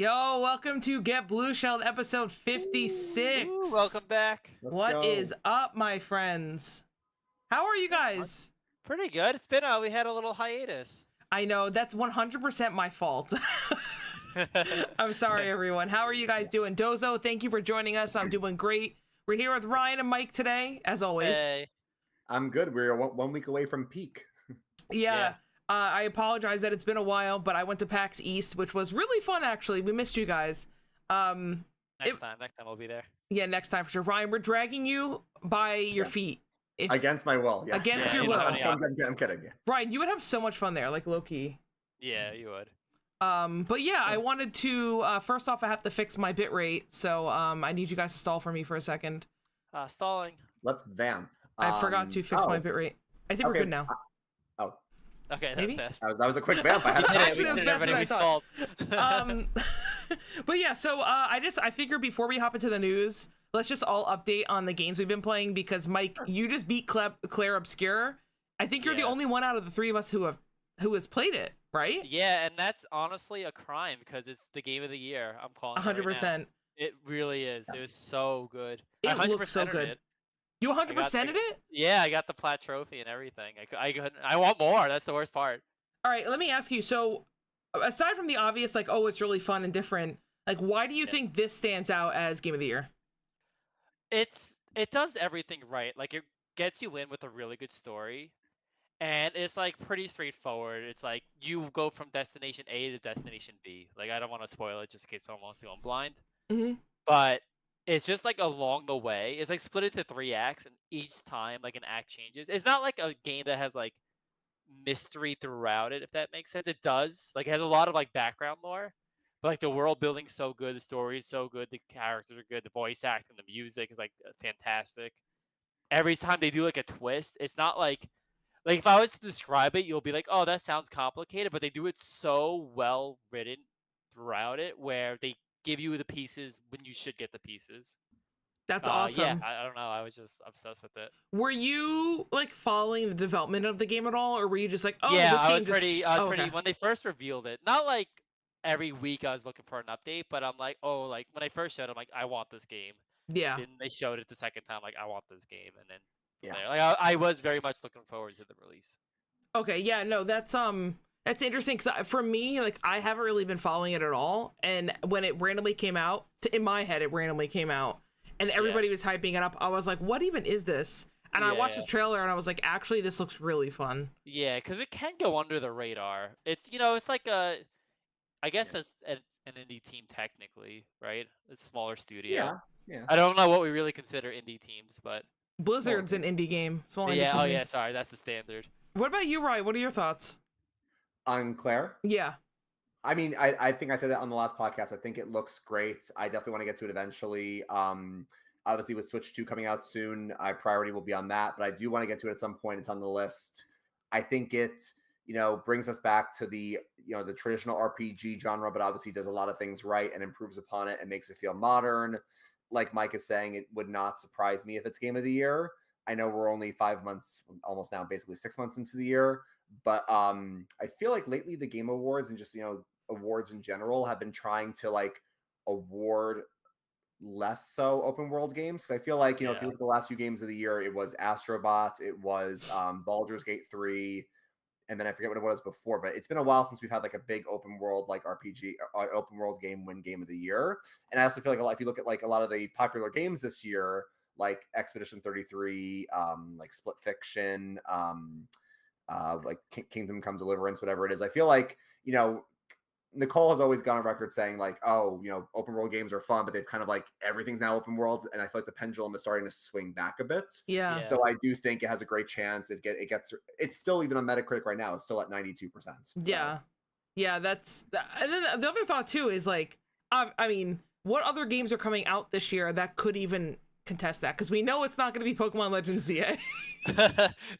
Yo, welcome to Get Blueshelled episode 56. Ooh, welcome back. What is up, my friends? How are you guys? Pretty good. It's been we had a little hiatus. I know that's 100% my fault. I'm sorry, everyone. How are you guys doing? Dozo, thank you for joining us. I'm doing great. We're here with Ryan and Mike today, as always. Hey. I'm good. We're 1 week away from peak. Yeah. I apologize that it's been a while, but I went to PAX East, which was really fun, actually. We missed you guys. Next time we'll be there. Yeah, next time for sure. Ryan, we're dragging you by your feet. Against my will, yes. Against your will. I'm kidding. Ryan, you would have so much fun there, like low-key. Yeah, you would. But yeah, I wanted to, first off, I have to fix my bitrate, so I need you guys to stall for me for a second. Stalling. Let's vamp. I forgot to fix my bitrate. I think we're good now. Okay, Maybe? that's fast. That was a quick vamp. I had to Actually, that was faster than I thought. Stalled. But yeah, so I figured before we hop into the news, let's just all update on the games we've been playing, because Mike, you just beat Claire Obscure. I think you're the only one out of the three of us who has played it, right? Yeah, and that's honestly a crime because it's the game of the year. I'm calling it 100%. right now. It really is. It was so good. It looks so good. It. You 100%ed it? Yeah, I got the plat trophy and everything. I want more. That's the worst part. All right, let me ask you. So, aside from the obvious, like, oh, it's really fun and different, like, why do you think this stands out as Game of the Year? It does everything right. Like, it gets you in with a really good story, and it's like pretty straightforward. It's like you go from destination A to destination B. Like, I don't want to spoil it just in case someone wants to go blind. Mm-hmm. But it's just like along the way, it's like split into 3 acts, and each time like an act changes. It's not like a game that has like mystery throughout it, if that makes sense. It does. Like, it has a lot of like background lore, but like the world building's so good, the story's so good, the characters are good, the voice acting, the music is like fantastic. Every time they do like a twist, it's not like if I was to describe it, you'll be like, oh, that sounds complicated, but they do it so well written throughout it where they give you the pieces when you should get the pieces. That's awesome. Yeah, I don't know. I was just obsessed with it. Were you like following the development of the game at all, or were you just like, oh, yeah, this game I was pretty. okay. When they first revealed it. Not like every week I was looking for an update, but I'm like, oh, like when I first showed it, I'm like, I want this game. Yeah. Then they showed it the second time, like, I want this game, and then like I was very much looking forward to the release. Okay, yeah, no, that's interesting, because for me, like, I haven't really been following it at all, and when it randomly came out, in my head, it randomly came out, and everybody was hyping it up. I was like, what even is this? And I watched the trailer, and I was like, actually, this looks really fun. Yeah, because it can go under the radar. It's, it's like I guess it's an indie team technically, right? A smaller studio. Yeah. I don't know what we really consider indie teams, but Blizzard's an indie game. Small indie yeah, company. oh yeah, sorry, that's the standard. What about you, Ryan? What are your thoughts? On Claire? Yeah. I mean, I think I said that on the last podcast. I think it looks great. I definitely want to get to it eventually. Obviously, with Switch 2 coming out soon, priority will be on that. But I do want to get to it at some point. It's on the list. I think it, brings us back to the traditional RPG genre, but obviously does a lot of things right and improves upon it and makes it feel modern. Like Mike is saying, it would not surprise me if it's Game of the Year. I know we're only 5 months, almost now, basically 6 months into the year. But I feel like lately the Game Awards and just, awards in general have been trying to like award less so open world games. I feel like, if you look at the last few games of the year, it was Astrobot, it was Baldur's Gate 3, and then I forget what it was before, but it's been a while since we've had like a big open world like RPG open world game win Game of the Year. And I also feel like if you look at like a lot of the popular games this year, like Expedition 33, like Split Fiction, like Kingdom Come Deliverance, whatever it is, I feel like, Nicole has always gone on record saying like, oh, open world games are fun, but they've kind of like everything's now open world, and I feel like the pendulum is starting to swing back a bit. Yeah. So I do think it has a great chance. It's still, even on Metacritic right now, it's still at 92%. Yeah. Yeah, that's and then the other thought too is like, I mean, what other games are coming out this year that could even contest that? Because we know it's not going to be Pokemon Legends ZA.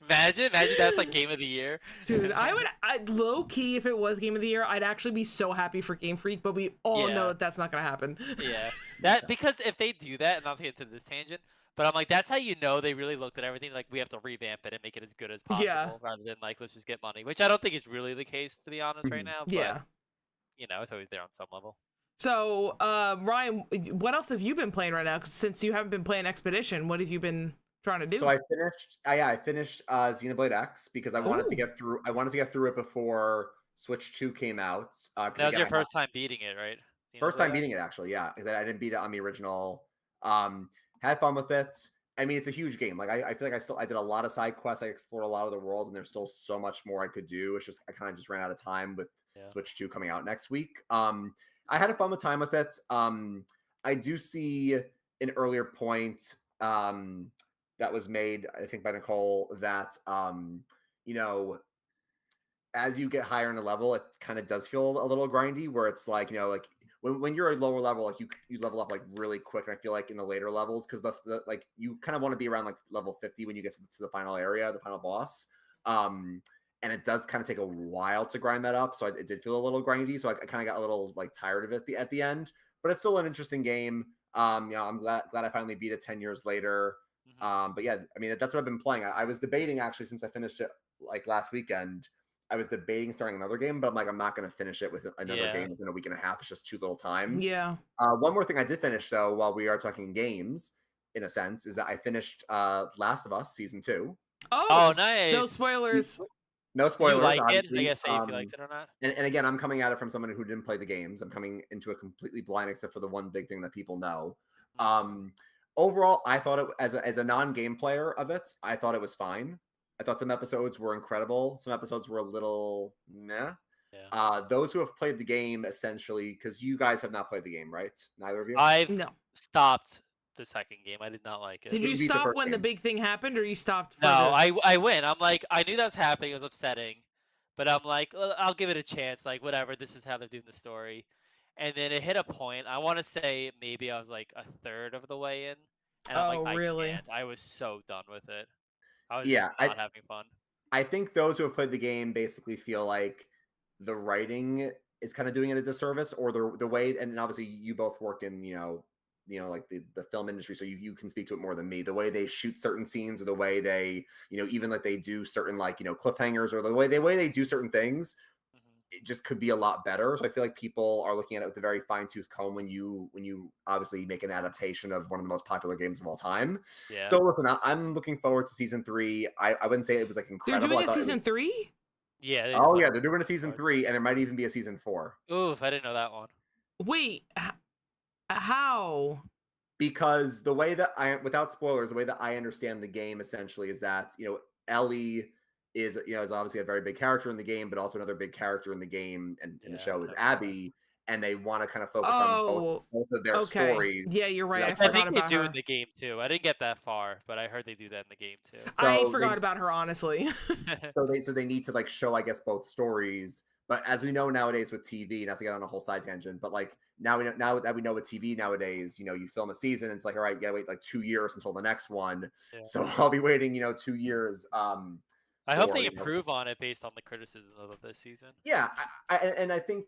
imagine that's like Game of the Year. Dude, I'd low key, if it was Game of the Year, I'd actually be so happy for Game Freak, but we all know that that's not gonna happen. Because if they do that, and not to get to this tangent, but I'm like, that's how you know they really looked at everything, like, we have to revamp it and make it as good as possible, rather than like, let's just get money, which I don't think is really the case, to be honest, right now, but it's always there on some level. So, Ryan, what else have you been playing right now? 'Cause since you haven't been playing Expedition, what have you been trying to do? So I finished Xenoblade X because I wanted to Ooh. get through. I wanted to get through it before Switch 2 came out. 'Cause That was again, your first time beating it, right? first Xenoblade time X? beating it actually, yeah, because I didn't beat it on the original. Had fun with it. I mean, it's a huge game. Like I feel like I did a lot of side quests. I explored a lot of the world, and there's still so much more I could do. It's just I kind of just ran out of time with Yeah. Switch 2 coming out next week. I had a fun with time with it. I do see an earlier point that was made, I think, by Nicole that you know, as you get higher in the level, it kind of does feel a little grindy. Where it's like like when you're a lower level, like you level up like really quick. And I feel like in the later levels, because the like you kind of want to be around like level 50 when you get to the final area, the final boss. And it does kind of take a while to grind that up, so it did feel a little grindy. So I kind of got a little like tired of it at the end. But it's still an interesting game. I'm glad I finally beat it 10 years later. But yeah, I mean that's what I've been playing. I was debating actually since I finished it like last weekend. I was debating starting another game, but I'm like, I'm not going to finish it with another game within a week and a half. It's just too little time. Yeah. One more thing I did finish, though, while we are talking games, in a sense, is that I finished Last of Us Season 2. Oh, nice. No spoilers. No spoilers. You like it? obviously. I guess say if you liked it or not. And again, I'm coming at it from someone who didn't play the games. I'm coming into it completely blind, except for the one big thing that people know. Overall, I thought it as a non-game player of it, I thought it was fine. I thought some episodes were incredible. Some episodes were a little meh. Yeah. Those who have played the game, essentially, because you guys have not played the game, right? Neither of you? I've No. stopped the second game. I did not like it. Did You you beat the stop first when the game. big thing happened, or you stopped? No, I win. I'm like, I knew that was happening. It was upsetting. But I'm like, I'll give it a chance. Like, whatever. This is how they're doing the story. And then it hit a point. I want to say maybe I was like a third of the way in. And I'm like, really? I can't. I was so done with it. I was Yeah, just not having fun. I think those who have played the game basically feel like the writing is kind of doing it a disservice, or the way. And obviously, you both work in like the film industry, so you can speak to it more than me. The way they shoot certain scenes, or the way they even like they do certain like cliffhangers, or the way they do certain things, it just could be a lot better. So I feel like people are looking at it with a very fine tooth comb when you obviously make an adaptation of one of the most popular games of all time. Yeah. So listen, I'm looking forward to season 3. I wouldn't say it was like incredible. They're doing a season 3? Yeah. Oh yeah, they're doing a season 3, and there might even be a season 4. Oof, I didn't know that one. Wait, how? Because the way that without spoilers, the way that I understand the game essentially is that Ellie is obviously a very big character in the game, but also another big character in the game and in the show is Abby, and they want to kind of focus on both of their stories. Yeah, you're right. I think they do in the game too. I didn't get that far, but I heard they do that in the game too. So I forgot about her, honestly. so they need to like show, I guess, both stories. But as we know nowadays with TV, not to get on a whole side tangent, but like now that we know with TV nowadays, you film a season, and it's like, all right, you gotta wait like 2 years until the next one. Yeah. So I'll be waiting 2 years. I hope they improve on it based on the criticism of this season. Yeah, and I think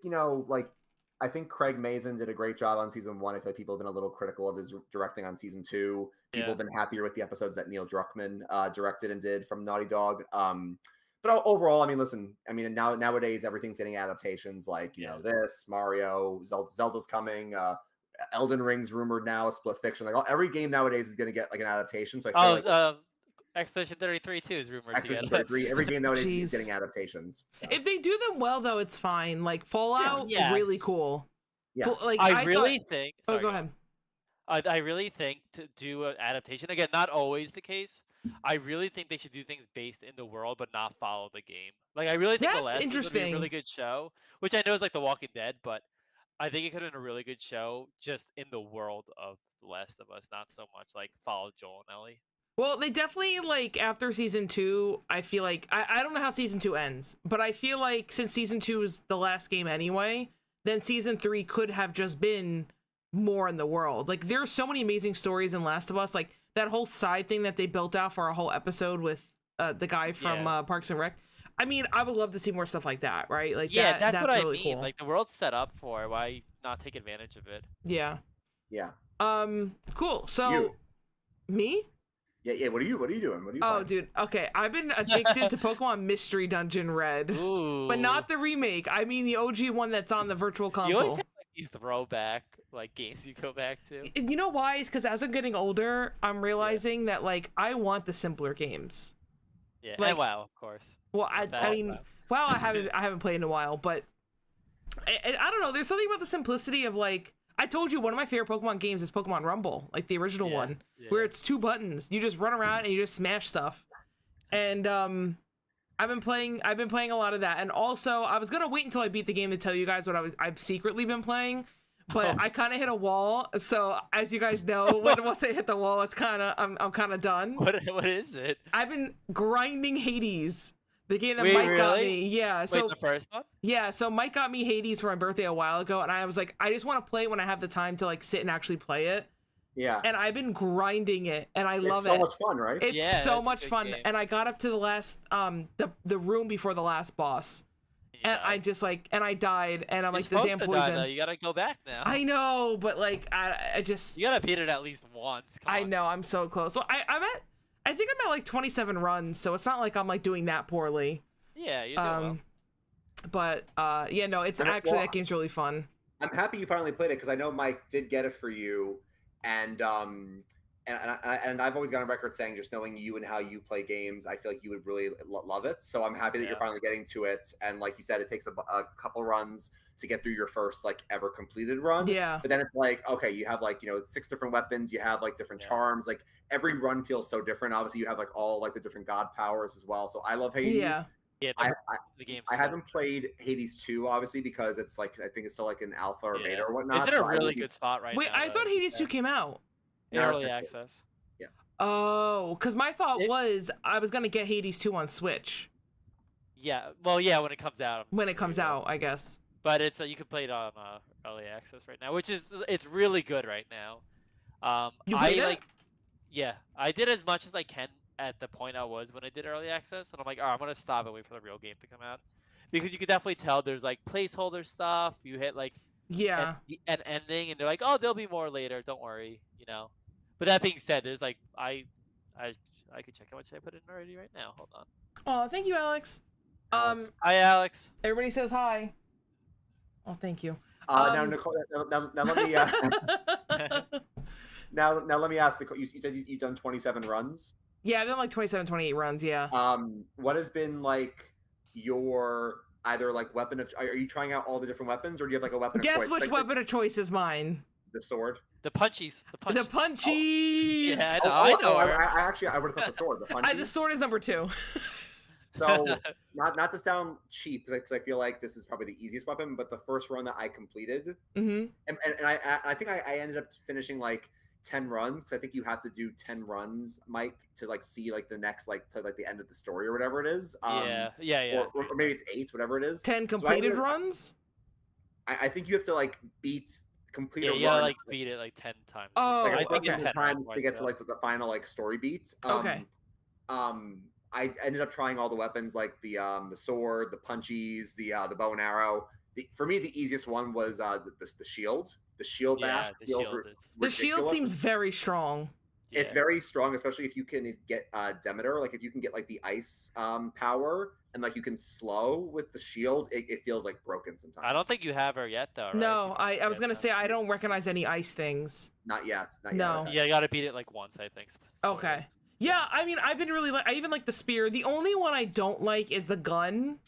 I think Craig Mazin did a great job on season 1. I feel like people have been a little critical of his directing on season 2. People have been happier with the episodes that Neil Druckmann directed and did from Naughty Dog. But overall, I mean, listen, nowadays everything's getting adaptations like this Mario, Zelda's coming, Elden Ring's rumored now, Split Fiction, like every game nowadays is going to get like an adaptation. So I feel like Expedition 33 too is rumored. Expedition 33. Every game nowadays is getting adaptations. So. If they do them well, though, it's fine. Like Fallout is really cool. Yeah. Like I really think. Sorry, go ahead. I really think to do an adaptation, again, not always the case. I really think they should do things based in the world, but not follow the game. Like I really think The Last of Us would be a really good show, which I know is like The Walking Dead, but I think it could have been a really good show just in the world of The Last of Us, not so much like follow Joel and Ellie. Well, they definitely, like, after season 2, I feel like, I don't know how season 2 ends, but I feel like since season 2 is the last game anyway, then season 3 could have just been more in the world. Like, there's so many amazing stories in Last of Us, like, that whole side thing that they built out for a whole episode with the guy from Parks and Rec. I mean, I would love to see more stuff like that, right? Like, that's what really I mean. Cool. Like, the world's set up for it. Why not take advantage of it? Yeah. Yeah. Cool. So, me? Yeah. What are you doing? What are you playing? Dude. Okay. I've been addicted to Pokemon Mystery Dungeon Red. Ooh. But not the remake. I mean the OG one that's on the Virtual Console. You always say like these throwback like games you go back to. You know why? It's because as I'm getting older, I'm realizing that like I want the simpler games. Yeah, Like- and WoW, of course. Well, I That- mean, wow. well, I haven't played in a while, but I don't know. There's something about the simplicity of like I told you one of my favorite Pokemon games is Pokemon Rumble, like the original Yeah, one, yeah. where it's 2 buttons. You just run around and you just smash stuff. And I've been playing a lot of that. And also, I was gonna wait until I beat the game to tell you guys what I've secretly been playing, but Oh. I kind of hit a wall. So as you guys know, once I hit the wall, it's I'm kind of done. What is it? I've been grinding Hades, the game that Wait, Mike got really? me. Yeah. Wait, So the first one? yeah, so Mike got me Hades for my birthday a while ago, and I was like, I just want to play it when I have the time to like sit and actually play it. Yeah. And I've been grinding it, and I love it's so it. much fun, right? It's Yeah, that's so a much good fun, game. and I got up to the last the room before the last boss, and I just like I died, and I'm You're like the supposed damn to die, poison. though. You gotta go back now. I know, but like I just You gotta beat it at least once. Come I on. know I'm so close. So I think I'm at like 27 runs, so it's not like I'm like doing that poorly. Yeah, you're doing well. But yeah, no, it's And actually well, that game's really fun. I'm happy you finally played it because I know Mike did get it for you, and I've always gone on record saying just knowing you and how you play games, I feel like you would really love it. So I'm happy that you're Yeah. finally getting to it. And like you said, it takes a couple runs to get through your first like ever completed run. Yeah. But then it's like, okay, you have like 6 different weapons, you have like different Yeah. charms, like every run feels so different. Obviously, you have like all like the different god powers as well. So I love Hades. Yeah. Yeah, the game's I so haven't good. played Hades 2, obviously, because it's like I think it's still like an alpha or Yeah. beta or whatnot. It's in a so I really would be- good spot right Wait, now. I though, thought to be Hades 2 fair. came out. In No, early it's- access. Oh, because my thought It- was I was gonna get Hades 2 on Switch Yeah, well, yeah, when it comes out. I'm when it sure comes you will. out, I guess. But it's you can play it on early access right now, which is it's really good right now. You I played it? like, yeah, I did as much as I can at the point I was when I did early access, and I'm like, all right, I'm gonna stop and wait for the real game to come out, because you can definitely tell there's like placeholder stuff. You hit like Yeah. an ending, and they're like, oh, there'll be more later. Don't worry, you know. But that being said, there's like I could check how much I put in already right now. Hold on. Oh, thank you, Alex. Alex. Hi, Alex. Everybody says hi. Oh, thank you. Now, Nicole, now let me now let me ask the. You said you've done 27 runs. Yeah, I've done like 27, 28 runs. Yeah. What has been like your either like weapon of? Are you trying out all the different weapons, or do you have like a weapon of Guess choice? which Like weapon of choice is mine? The sword. The punchies. The punchies. The punchies. Yeah, I know her. I actually would have thought the sword. The punchies. The sword is number 2. So not to sound cheap, because I feel like this is probably the easiest weapon, but the first run that I completed, Mm-hmm. and I think I ended up finishing like 10 runs, because I think you have to do 10 runs, Mike, to like see like the next like to like the end of the story or whatever it is. Yeah. Or maybe it's 8, whatever it is. 10 So completed I- runs? I think you have to like complete Yeah, a you gotta run. like beat it like 10 times. Oh, like, I a think it's certain 10 time runs to get to yeah. like the final like story beat. Okay. I ended up trying all the weapons, like the sword, the punchies, the bow and arrow. For me, the easiest one was the shield. The shield bash. the feels shield is. The shield ridiculous. seems very strong. It's yeah. very strong, especially if you can get Demeter. Like if you can get like the ice power, and like you can slow with the shield, it feels like broken sometimes. I don't think you have her yet though. Right? No, You I was yeah, gonna no. say I don't recognize any ice things. Not yet. Not No. Yet. Okay. Yeah, you gotta beat it like once, I think. Okay. Yeah, I mean, I've been really I even like the spear. The only one I don't like is the gun.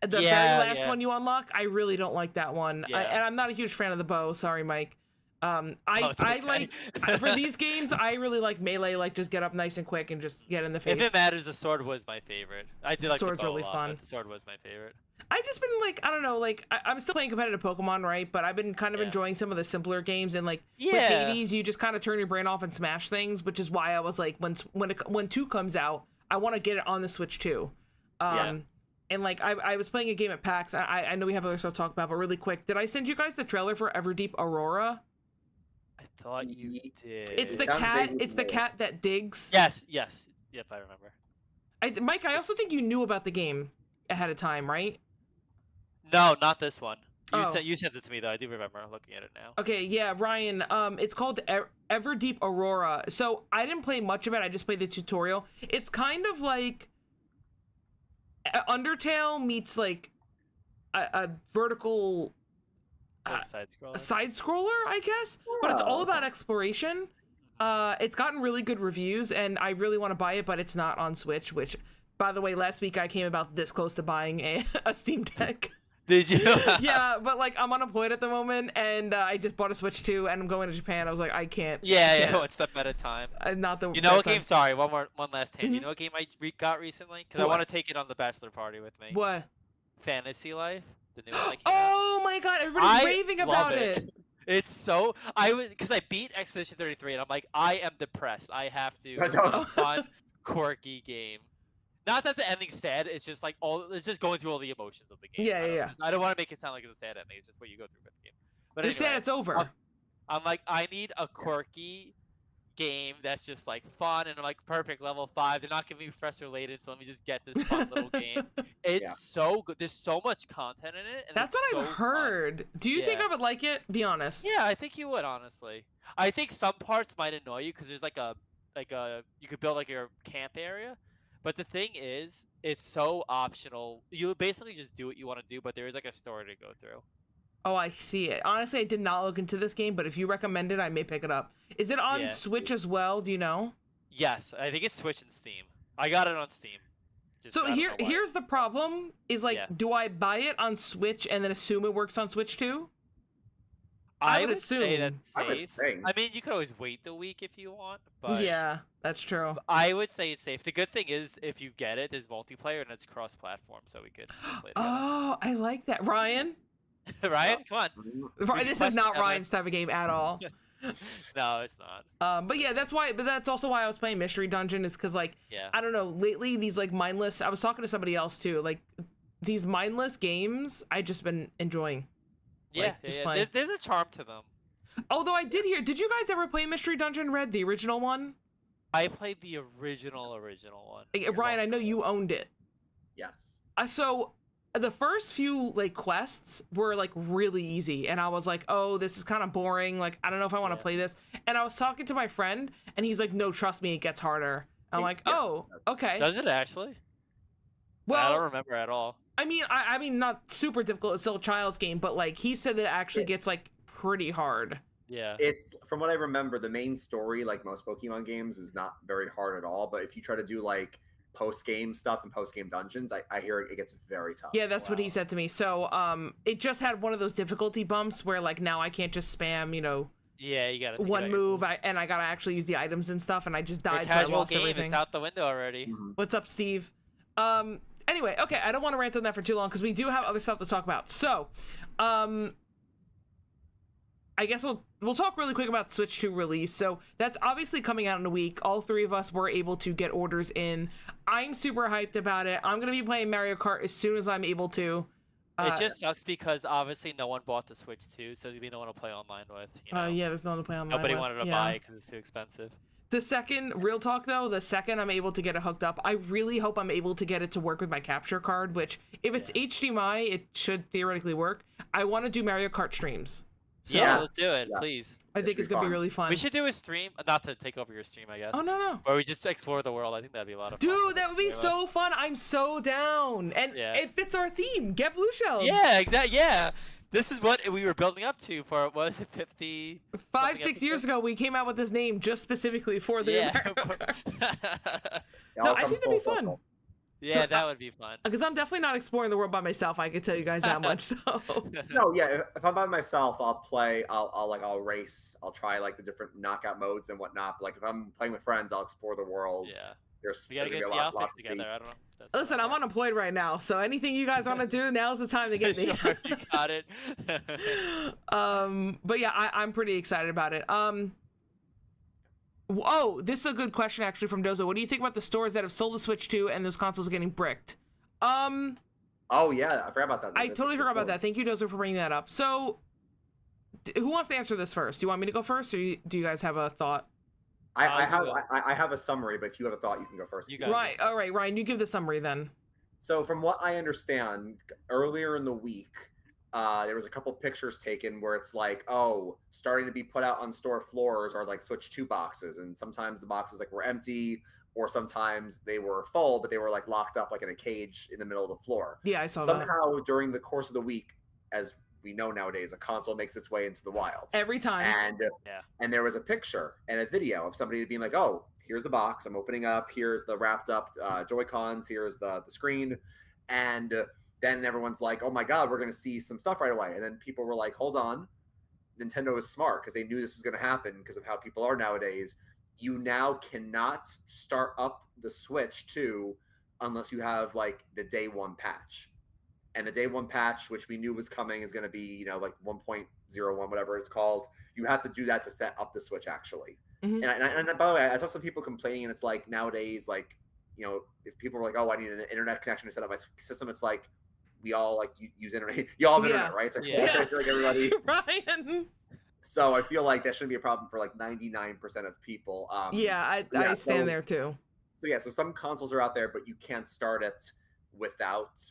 The Yeah, very last yeah. one you unlock, I really don't like that one. Yeah. And I'm not a huge fan of the bow. Sorry, Mike. Oh, I it's okay. like for these games, I really like melee. Like just get up nice and quick and just get in the face. If it matters, the sword was my favorite. I did like Sword's the bow really a lot, fun. but the sword was my favorite. I've just been like, I don't know, like I'm still playing competitive Pokemon, right? But I've been kind of Yeah. enjoying some of the simpler games, and like with Yeah. Hades, you just kind of turn your brain off and smash things, which is why I was like, when 2 comes out, I want to get it on the Switch too. Yeah. And like I was playing a game at PAX. I know we have other stuff to talk about, but really quick, did I send you guys the trailer for Everdeep Aurora? I thought you did. It's the sounds cat. vaguely It's the familiar. cat that digs. Yes. Yep, I remember. Mike, I also think you knew about the game ahead of time, right? No, not this one. Oh. You sent it to me though. I do remember looking at it now. Okay, yeah, Ryan. It's called Everdeep Aurora. So I didn't play much of it. I just played the tutorial. It's kind of like Undertale meets like a vertical Like side a scroller. side scroller, I guess, but it's all about exploration. It's gotten really good reviews, and I really want to buy it, but it's not on Switch. Which, by the way, last week I came about this close to buying a Steam Deck. Did you? Yeah, but like I'm unemployed at the moment, and I just bought a Switch 2, and I'm going to Japan. I was like, I can't. Yeah, one step at a time. Not the. You know what best game? Sorry, one last tangent. Mhm. You know what game I got recently? Because I What? want to take it on the bachelor party with me. What? Fantasy Life, the new one that came out. Oh my god! Everybody's raving love about it. It's so because I beat Expedition 33 and I'm like I am depressed. I have to That's do all- a fun, quirky game. Not that the ending's sad. It's just like it's just going through all the emotions of the game. Yeah. I don't want to make it sound like it's a sad ending. It's just what you go through with the game. But You're anyway, saying it's over. I'm like I need a quirky game that's just like fun and like perfect level 5. They're not giving me Professor Layton, so let me just get this fun little game. It's so good. There's so much content in it. And That's it's what I've so heard. fun. Do you think Yeah. I would like it? Be honest. Yeah, I think you would honestly. I think some parts might annoy you because there's like a you could build like your camp area, but the thing is, it's so optional. You basically just do what you want to do, but there is like a story to go through. Oh, I see it. Honestly, I did not look into this game, but if you recommend it, I may pick it up. Is it on Yeah. Switch as well? Do you know? Yes, I think it's Switch and Steam. I got it on Steam. Just, So I don't know why. here's the problem: is like, Yeah. do I buy it on Switch and then assume it works on Switch too? I would would say assume. that's I would safe. think. I mean, you could always wait the week if you want, but Yeah, that's true. I would say it's safe. The good thing is, if you get it, there's multiplayer and it's cross-platform, so we could play together. Oh, I like that, Ryan. Ryan, come on. This is quest not together. Ryan's type of game at all. No, it's not. But yeah, that's also why I was playing Mystery Dungeon, is because like Yeah. I don't know, lately these like mindless. I was talking to somebody else too, like these mindless games. I just been enjoying. Yeah, just yeah. playing. There's a charm to them. Although I did hear, did you guys ever play Mystery Dungeon Red, the original one? I played the original one. Ryan, I know you owned it. Yes. So the first few like quests were like really easy, and I was like, oh, this is kind of boring. Like, I don't know if I want to Yeah. play this. And I was talking to my friend, and he's like, no, trust me, it gets harder. I'm like, Yeah, oh, okay. Does it actually? I Well, don't remember at all. I mean, not super difficult. It's still a child's game, but like he said that it actually gets like pretty hard. Yeah. It's from what I remember, the main story, like most Pokemon games, is not very hard at all. But if you try to do like post-game stuff and post-game dungeons, I hear it gets very tough. Yeah, that's what he Wow. said to me. So it just had one of those difficulty bumps where like now I can't just spam, Yeah, you gotta think one about your move, moves. and I gotta actually use the items and stuff, and I just Your died, so I casual lost game, everything. it's out the window already. Mhm. What's up, Steve? Anyway, okay, I don't want to rant on that for too long because we do have other stuff to talk about. So, I guess we'll talk really quick about Switch 2 release. So that's obviously coming out in a week. All three of us were able to get orders in. I'm super hyped about it. I'm gonna be playing Mario Kart as soon as I'm able to. It just sucks because obviously no one bought the Switch 2, so there'd be no one to play online with. You know? Yeah, there's no one to play online. Nobody with. wanted to Yeah. buy it because it's too expensive. The second, real talk though, the second I'm able to get it hooked up, I really hope I'm able to get it to work with my capture card, which if it's HDMI, it should theoretically work. I want to do Mario Kart streams. So Yeah, let's do it, Yeah. please. I think It it's should be gonna be fun. really fun. We should do a stream, not to take over your stream, I guess. Oh no. Where we just explore the world. I think that'd be a lot of fun. Dude, that would be Three of us. so fun. I'm so down. And Yeah. it fits our theme. Get Blueshelled. Yeah, exactly. Yeah, this is what we were building up to for. What was it, 50? 5-6 years ago, we came out with this name just specifically for the Yeah. Mario Kart. It No, all I comes think that'd be full fun. circle. Yeah, that would be fun. Because I'm definitely not exploring the world by myself. I can tell you guys that much. So No, yeah. If I'm by myself, I'll play. I'll race. I'll try like the different knockout modes and whatnot. But like if I'm playing with friends, I'll explore the world. Yeah, There's we gotta gonna get be the a lot outfits to see. together. I don't know. if that's listen, gonna I'm work. unemployed right now. So anything you guys want to do, now's the time to get me. Sure, you got it. But yeah, I'm pretty excited about it. Oh, this is a good question actually from Dozo. What do you think about the stores that have sold the Switch 2 and those consoles getting bricked? Oh yeah, I forgot about that. I That's totally a good forgot about point. that. Thank you, Dozo, for bringing that up. So, who wants to answer this first? Do you want me to go first, or do you guys have a thought? I you go. have a summary, but if you have a thought, you can go first. You go. Right. All right, Ryan, you give the summary then. So from what I understand, earlier in the week, there was a couple pictures taken where it's like, oh, starting to be put out on store floors are like Switch 2 boxes, and sometimes the boxes like were empty, or sometimes they were full, but they were like locked up like in a cage in the middle of the floor. Yeah, I saw that. Somehow during the course of the week, as we know nowadays a console makes its way into the wild Every time. And there was a picture and a video of somebody being like, oh, here's the box I'm opening up, here's the wrapped up Joy-Cons, here's the screen, and then everyone's like, oh my god, we're going to see some stuff right away. And then people were like, hold on, Nintendo is smart because they knew this was going to happen because of how people are nowadays. You now cannot start up the Switch 2 unless you have like the day one patch. And the day one patch, which we knew was coming, is going to be, like 1.01, whatever it's called. You have to do that to set up the Switch, actually. Mm-hmm. And by the way, I saw some people complaining, and it's like nowadays, like, if people were like, oh, I need an internet connection to set up my system, it's like we all like use internet. You all have internet, right? It's like, I feel like everybody. Ryan. So I feel like that shouldn't be a problem for like 99% of people. I stand there too. So some consoles are out there, but you can't start it without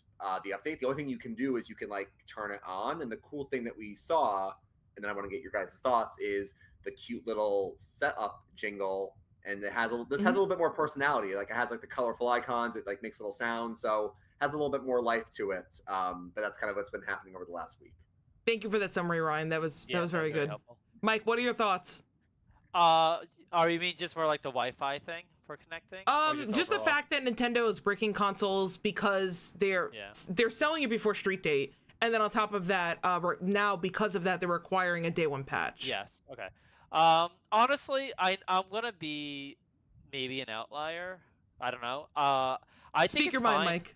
the update. The only thing you can do is you can like turn it on. And the cool thing that we saw, and then I want to get your guys' thoughts, is the cute little setup jingle. And it has has a little bit more personality. Like it has like the colorful icons. It like makes little sounds. So has a little bit more life to it. But that's kind of what's been happening over the last week. Thank you for that summary, Ryan. That was very good. Helpful. Mike, what are your thoughts? You mean just more like the Wi-Fi thing for connecting? Just the fact that Nintendo is breaking consoles because they're selling it before Street Date, and then on top of that, now because of that, they're requiring a day one patch. Yes. Okay. Honestly, I'm gonna be maybe an outlier. I don't know. Speak your mind, Mike.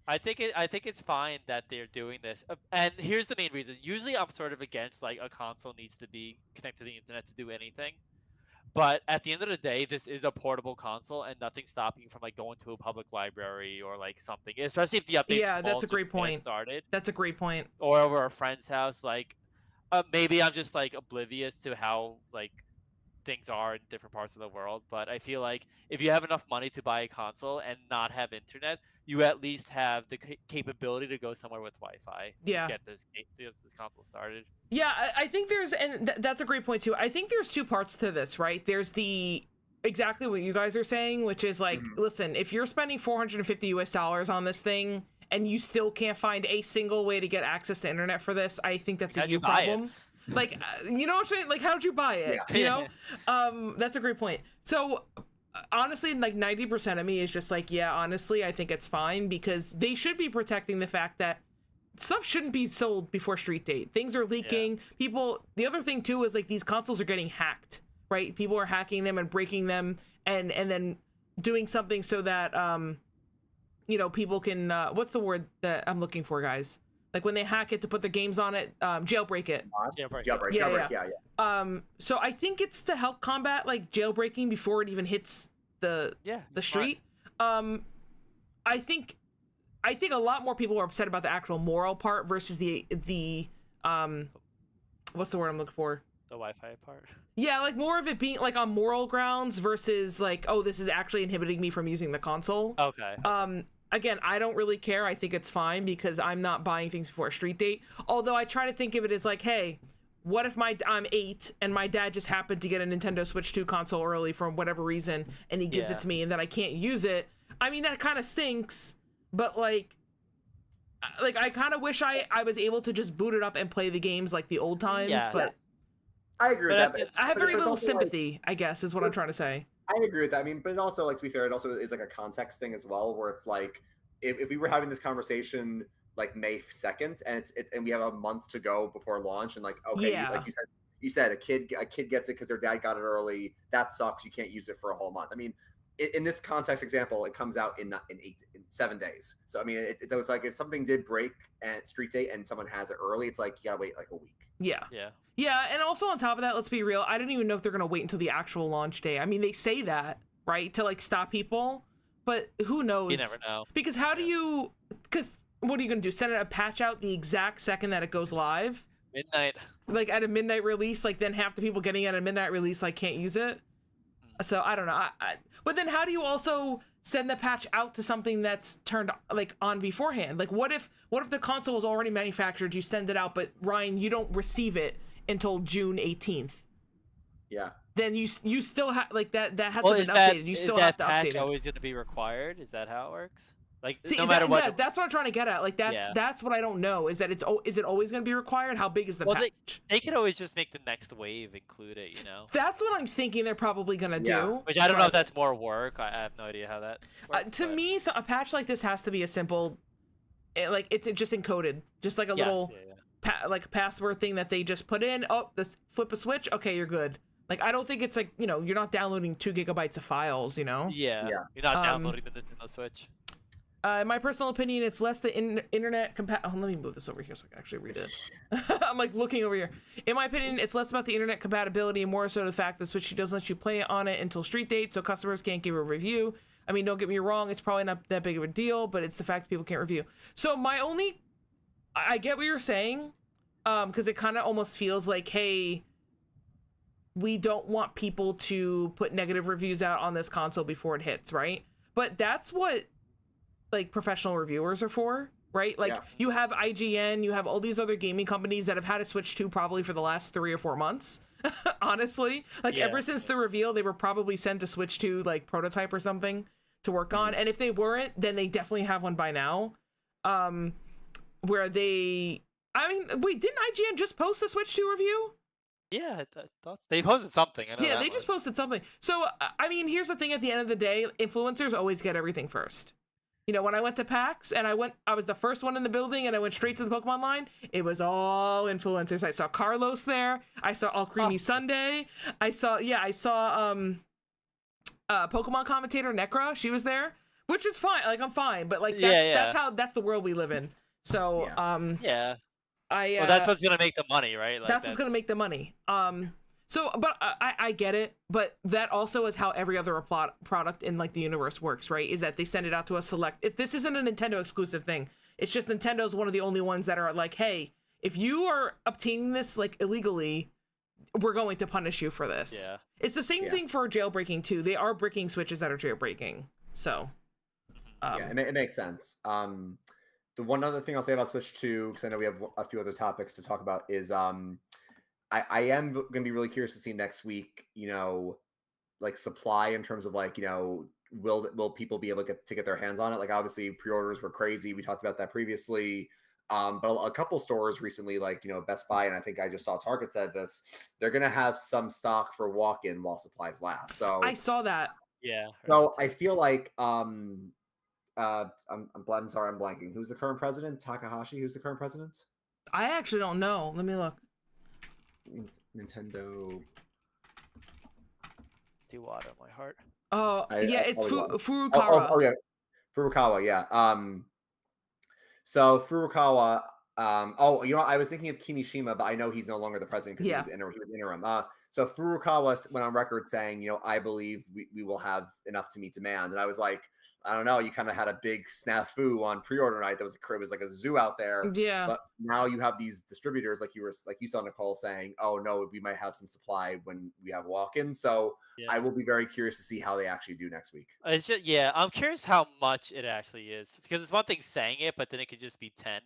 I think it's fine that they're doing this, and here's the main reason. Usually, I'm sort of against like a console needs to be connected to the internet to do anything, but at the end of the day, this is a portable console, and nothing's stopping you from like going to a public library or like something. Especially if the update. Yeah, that's a great point. Started. That's a great point. Or over a friend's house, like maybe I'm just like oblivious to how like things are in different parts of the world, but I feel like if you have enough money to buy a console and not have internet, you at least have the capability to go somewhere with Wi-Fi. Yeah. Get this console started. Yeah, I think that's a great point too. I think there's two parts to this, right? There's the exactly what you guys are saying, which is like, listen, if you're spending $450 on this thing and you still can't find a single way to get access to internet for this, I think that's a you problem. Like, you know what I'm saying? Like, how'd you buy it? Yeah. That's a great point. So honestly, like 90% of me is just like, yeah, honestly, I think it's fine because they should be protecting the fact that stuff shouldn't be sold before Street Date. Things are leaking. The other thing too is like these consoles are getting hacked, right? People are hacking them and breaking them and then doing something so that, people can, what's the word that I'm looking for, guys? Like when they hack it to put the games on it, jailbreak it. Jailbreak. So I think it's to help combat like jailbreaking before it even hits the street. I think a lot more people are upset about the actual moral part versus the what's the word I'm looking for? The Wi-Fi part. Yeah, like more of it being like on moral grounds versus like, oh, this is actually inhibiting me from using the console. Okay. Again, I don't really care. I think it's fine because I'm not buying things before a Street Date. Although I try to think of it as like, hey, what if I'm 8 and my dad just happened to get a Nintendo Switch 2 console early for whatever reason and he gives it to me and then I can't use it? I mean, that kind of stinks, but like I kind of wish I was able to just boot it up and play the games like the old times, but I agree with that. But I have very little sympathy, I guess, is what I'm trying to say. I agree with that. I mean, but it also, like, to be fair, it also is like a context thing as well, where it's like, if we were having this conversation like May 2nd, and and we have a month to go before launch, and like, okay, like you said, a kid gets it because their dad got it early. That sucks. You can't use it for a whole month. I mean, in this context example, it comes out in 7 days. So I mean, it's like if something did break at Street Date and someone has it early, it's like you gotta wait like a week. Yeah, and also on top of that, let's be real, I don't even know if they're gonna wait until the actual launch day. I mean, they say that, right, to like stop people, but who knows? You never know. Because what are you gonna do? Send a patch out the exact second that it goes live? Midnight. Like at a midnight release, like then half the people getting at a midnight release like can't use it. So I don't know. But then how do you also send the patch out to something that's turned like on beforehand? Like what if the console was already manufactured, you send it out, but Ryan, you don't receive it until June 18th. Yeah. Then you still have like that hasn't been updated. You still have to update it. Is that patch always going to be required? Is that how it works? Like See, no matter what. that's what I'm trying to get at. Like that's what I don't know. Is that is it always going to be required? How big is the patch? They could always just make the next wave include it, you know. That's what I'm thinking they're probably going to do. Which I don't know if that's more work. I have no idea how that works. To me, so a patch like this has to be a simple, like it's just encoded, just like a little like password thing that they just put in. Oh, this flip a switch. Okay, you're good. Like I don't think it's like you're not downloading 2 gigabytes of files. Yeah. You're not downloading the Nintendo Switch. In my personal opinion, it's less the internet let me move this over here so I can actually read it. I'm like looking over here. In my opinion, it's less about the internet compatibility and more so the fact that Switch 2 doesn't let you play on it until street date, so customers can't give a review. I mean, don't get me wrong, it's probably not that big of a deal, but it's the fact that people can't review. So I get what you're saying, because it kind of almost feels like, hey, we don't want people to put negative reviews out on this console before it hits, right? But that's what like professional reviewers are for, right? Like you have IGN, you have all these other gaming companies that have had a Switch 2 probably for the last 3 or 4 months. Honestly, like ever since the reveal, they were probably sent a Switch 2 like prototype or something to work on. And if they weren't, then they definitely have one by now. Where wait, didn't IGN just post a Switch 2 review? Yeah, they posted something. I know they just posted something. So, I mean, here's the thing. At the end of the day, influencers always get everything first. When I went to PAX and I was the first one in the building and I went straight to the Pokemon line, it was all influencers. I saw Carlos there. I saw All Creamy Sunday. I saw Pokemon commentator Necra. She was there, which is fine. Like, I'm fine. But like, that's the world we live in. So, well, that's what's going to make the money, right? Like, that's what's going to make the money. So, but I get it, but that also is how every other product in like the universe works, right? Is that they send it out to a select. This isn't a Nintendo exclusive thing. It's just Nintendo's one of the only ones that are like, hey, if you are obtaining this like illegally, we're going to punish you for this. Yeah, it's the same thing for jailbreaking too. They are breaking switches that are jailbreaking. So, it makes sense. The one other thing I'll say about Switch 2, because I know we have a few other topics to talk about, is I am going to be really curious to see next week, like supply in terms of like, will people be able to get their hands on it? Like obviously pre-orders were crazy. We talked about that previously. But a couple stores recently, like, Best Buy, and I think I just saw Target said this, they're going to have some stock for walk-in while supplies last. So I saw that. Yeah. So I feel like, I'm sorry, I'm blanking. Who's the current president? Takahashi, who's the current president? I actually don't know. Let me look. Nintendo. Water in my heart. Oh, it's Furukawa. Oh, yeah. Furukawa, yeah. So Furukawa, I was thinking of Kimishima, but I know he's no longer the president because he was interim. So Furukawa went on record saying, I believe we will have enough to meet demand. And I was like, I don't know, you kind of had a big snafu on pre-order night. It was like a zoo out there. Yeah. But now you have these distributors, like you saw Nicole saying, oh no, we might have some supply when we have walk-ins. So I will be very curious to see how they actually do next week. It's just I'm curious how much it actually is, because it's one thing saying it, but then it could just be 10.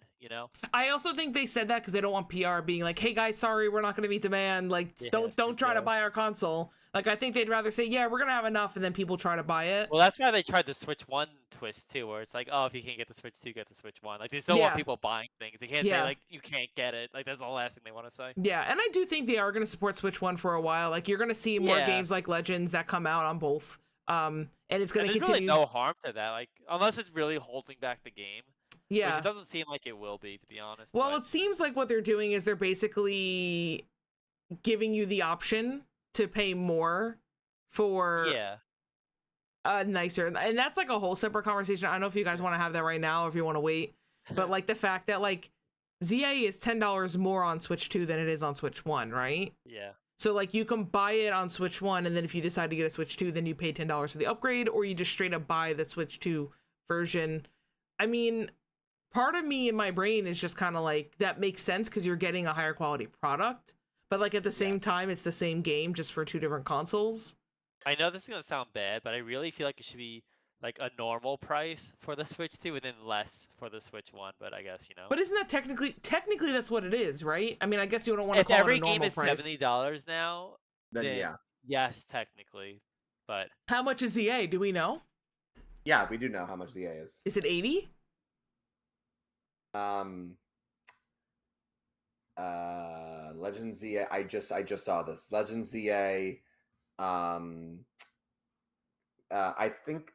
I also think they said that because they don't want PR being like, hey guys, sorry, we're not going to meet demand. Like, don't try to buy our console. Like, I think they'd rather say, yeah, we're going to have enough, and then people try to buy it. Well, that's why they tried the Switch 1 twist, too, where it's like, oh, if you can't get the Switch 2, get the Switch 1. Like, they still want people buying things. They can't say, like, you can't get it. Like, that's the last thing they want to say. Yeah, and I do think they are going to support Switch 1 for a while. Like, you're going to see more games like Legends that come out on both. And it's going to continue. There's really no harm to that, like, unless it's really holding back the game. Yeah. Which it doesn't seem like it will be, to be honest. Well, it seems like what they're doing is they're basically giving you the option to pay more for nicer, and that's like a whole separate conversation. I don't know if you guys want to have that right now or if you want to wait, but like the fact that like ZA is $10 more on Switch 2 than it is on Switch 1, right? Yeah. So like you can buy it on Switch 1, and then if you decide to get a Switch 2, then you pay $10 for the upgrade, or you just straight up buy the Switch 2 version. I mean, part of me in my brain is just kind of like, that makes sense because you're getting a higher quality product, but like at the same time, it's the same game just for 2 different consoles. I know this is going to sound bad, but I really feel like it should be like a normal price for the Switch 2 and then less for the Switch 1, but I guess, But isn't that technically that's what it is, right? I mean, I guess you don't want to call it a normal price. If every game is $70 now, then yes, technically, but... How much is ZA? Do we know? Yeah, we do know how much ZA is. Is it 80? Legend ZA. I just saw this. Legend ZA. I think.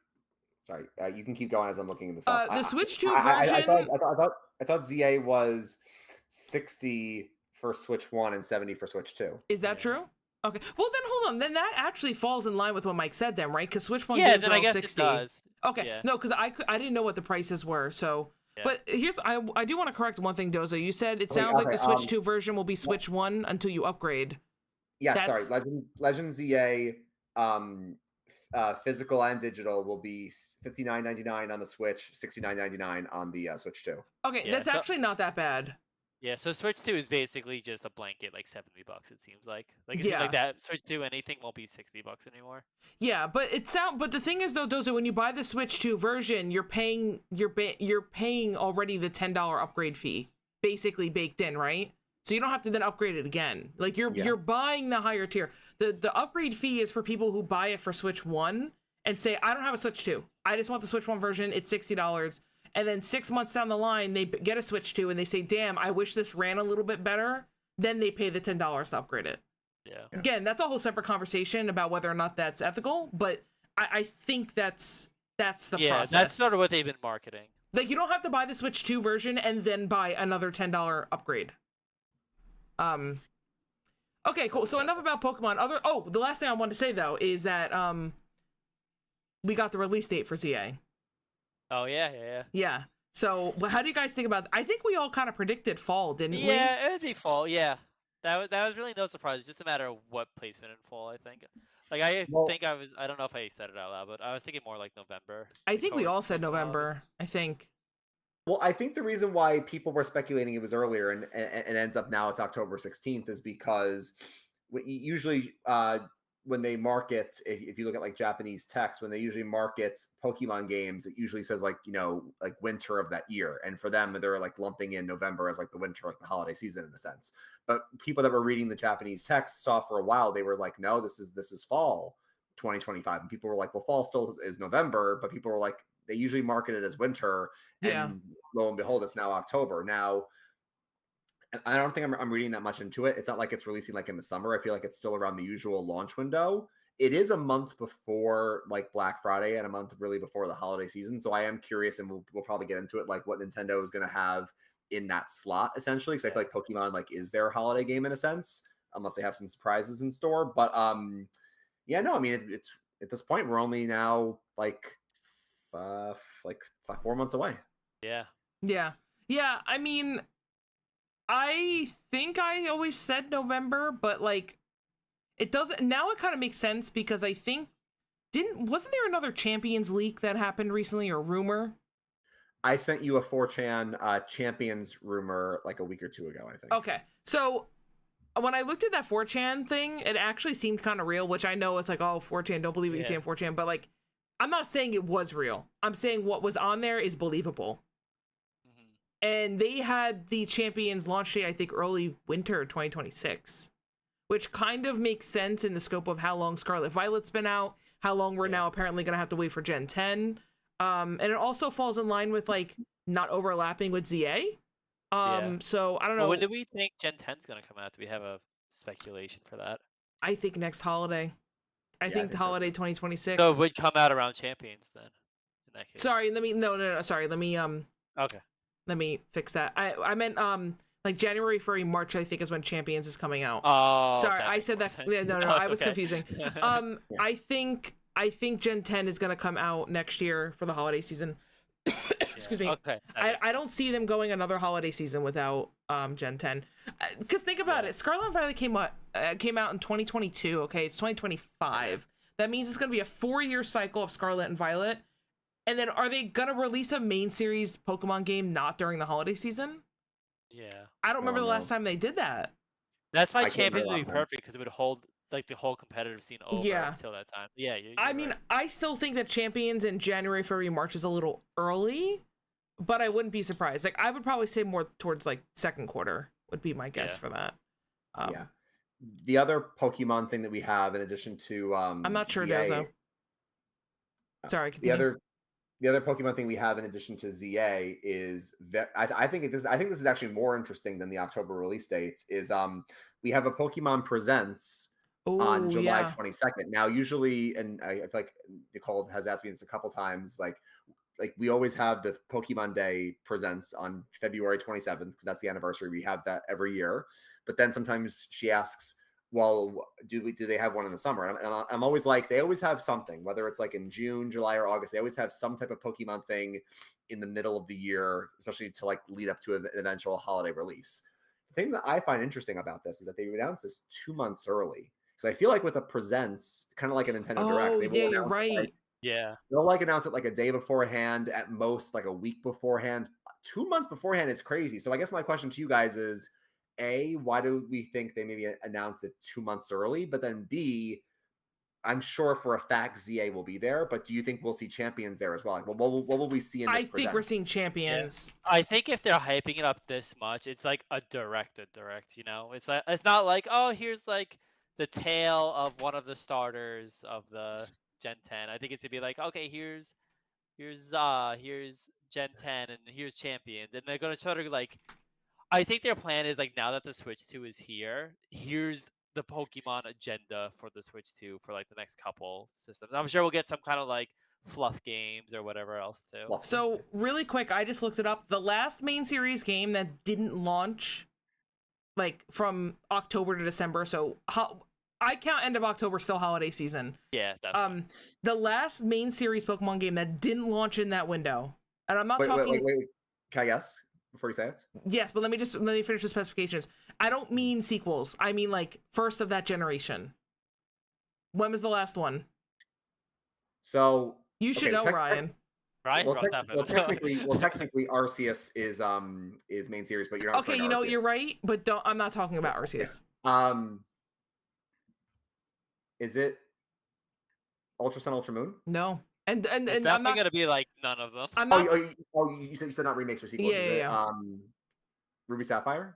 Sorry, you can keep going as I'm looking this up. The Switch 2 version. I thought ZA was 60 for Switch 1 and 70 for Switch 2. Is that true? Okay. Well, then hold on. Then that actually falls in line with what Mike said, then, right? Because Switch 1 games then are I all guess 60. it does. Okay. Yeah. No, because I didn't know what the prices were. So, but here's I do want to correct one thing, Dozo. You said it sounds like the Switch 2 version will be Switch 1 until you upgrade. Yeah, sorry. Legend ZA. Physical and digital will be $59.99 on the Switch, $69.99 on the Switch 2. Okay, that's actually not that bad. Yeah, so Switch 2 is basically just a blanket, like $70. It seems like it seems like that Switch 2 anything won't be $60 anymore. Yeah, but but the thing is though, Dozo, when you buy the Switch 2 version, you're paying already the $10 upgrade fee, basically baked in, right? So you don't have to then upgrade it again. Like you're buying the higher tier. The upgrade fee is for people who buy it for Switch 1 and say, I don't have a Switch 2. I just want the Switch 1 version. It's $60. And then 6 months down the line, they get a Switch 2 and they say, damn, I wish this ran a little bit better. Then they pay the $10 to upgrade it. Yeah. Again, that's a whole separate conversation about whether or not that's ethical. But I think that's the process. Yeah, that's sort of what they've been marketing. Like, you don't have to buy the Switch 2 version and then buy another $10 upgrade. Okay, cool. So enough about Pokemon. The last thing I wanted to say though is that we got the release date for ZA. Oh yeah. Yeah. So how do you guys think about I think we all kind of predicted fall, didn't we? Yeah, it would be fall. Yeah, that was really no surprise. It's just a matter of what placement in fall. I think. Like I don't know if I said it out loud, but I was thinking more like November. I think we all said November. I think. Well, I think the reason why people were speculating it was earlier and ends up now it's October 16th is because usually when they market, if you look at like Japanese text, when they usually market Pokemon games, it usually says like, like winter of that year. And for them, they're like lumping in November as like the winter, like the holiday season in a sense. But people that were reading the Japanese text saw for a while, they were like, no, this is fall 2025. And people were like, well, fall still is November, but people were like, they usually market it as winter, and lo and behold, it's now October. Now, I don't think I'm reading that much into it. It's not like it's releasing like in the summer. I feel like it's still around the usual launch window. It is a month before like Black Friday and a month really before the holiday season. So I am curious, and we'll probably get into it, like what Nintendo is going to have in that slot essentially. Because I feel like Pokemon like is their holiday game in a sense, unless they have some surprises in store. But yeah, no, I mean it's at this point we're only now like 4 months away. Yeah. I mean, I think I always said November, but like it doesn't now. It kind of makes sense because I think wasn't there another Champions leak that happened recently or rumor? I sent you a 4chan Champions rumor like a week or two ago, I think. Okay, so when I looked at that 4chan thing, it actually seemed kind of real, which I know it's like, oh, 4chan, don't believe what you see on 4chan, but like I'm not saying it was real. I'm saying what was on there is believable. Mm-hmm. And they had the Champions launch date, I think, early winter 2026, which kind of makes sense in the scope of how long Scarlet Violet's been out, how long we're now apparently going to have to wait for Gen 10. And it also falls in line with like not overlapping with ZA. So I don't know. When do we think Gen 10's going to come out? Do we have a speculation for that? I think next holiday. I think the holiday 2026. So it would come out around Champions then. In that case. Sorry, sorry, let me Okay. Let me fix that. I meant like January, February, March, I think is when Champions is coming out. Oh, sorry, I said that. Yeah, no, I was confusing. Yeah. I think Gen 10 is gonna come out next year for the holiday season. Excuse me. Okay. I don't see them going another holiday season without Gen 10. Because think about it, Scarlet and Violet came out in 2022. Okay, it's 2025. That means it's gonna be a 4-year cycle of Scarlet and Violet. And then are they gonna release a main series Pokemon game not during the holiday season? Yeah. I don't remember the last time they did that. That's why Champions would be perfect because it would hold like the whole competitive scene over until that time. Yeah. I mean, I still think that Champions in January, February, March is a little early, but I wouldn't be surprised. Like I would probably say more towards like second quarter would be my guess for that. Yeah. The other Pokemon thing that we have in addition to I'm not sure, ZA, Dozo. Sorry, continue. the other Pokemon thing we have in addition to ZA is I think this is actually more interesting than the October release dates. Is we have a Pokemon Presents on Oh July yeah. 22nd. Now, usually, and I feel like Nicole has asked me this a couple times, like we always have the Pokemon Day Presents on February 27th because that's the anniversary. We have that every year. But then sometimes she asks, well, do they have one in the summer? And I'm always like, they always have something, whether it's like in June, July, or August. They always have some type of Pokemon thing in the middle of the year, especially to like lead up to an eventual holiday release. The thing that I find interesting about this is that they announced this 2 months early. Because I feel like with a Presents, kind of like a Nintendo Direct, Oh they yeah, will you're announce it, like, right. Yeah. they'll like announce it like a day beforehand, at most like a week beforehand. 2 months beforehand is crazy. So I guess my question to you guys is, A, why do we think they maybe announced it 2 months early? But then B, I'm sure for a fact ZA will be there, but do you think we'll see champions there as well? Like, what will we see in this I think we're present? seeing champions. I think if they're hyping it up this much, it's like a direct, you know? It's like, it's not like, oh, here's like the tail of one of the starters of the Gen 10. I think it's gonna be like, okay, here's Gen 10 and here's champions. And they're gonna try to like, I think their plan is like, now that the Switch 2 is here, here's the Pokemon agenda for the Switch 2 for like the next couple systems. I'm sure we'll get some kind of like fluff games or whatever else too. Fluff So games. really quick, I just looked it up. The last main series game that didn't launch like from October to December, so I count end of October still holiday season. Yeah, definitely. The last main series Pokemon game that didn't launch in that window, and I'm not talking. Wait. Can I guess before you say it? Yes, but let me finish the specifications. I don't mean sequels. I mean like first of that generation. When was the last one? So You should know, Ryan. Right? Well, Brought that technically, Arceus is main series, but you're not. Okay, you know what, you're right, but don't. I'm not talking about Arceus. Is it Ultra Sun, Ultra Moon? No, and It's I'm definitely not gonna be like none of them. I'm not. You said not remakes or sequels. Yeah, Is yeah. it Ruby Sapphire?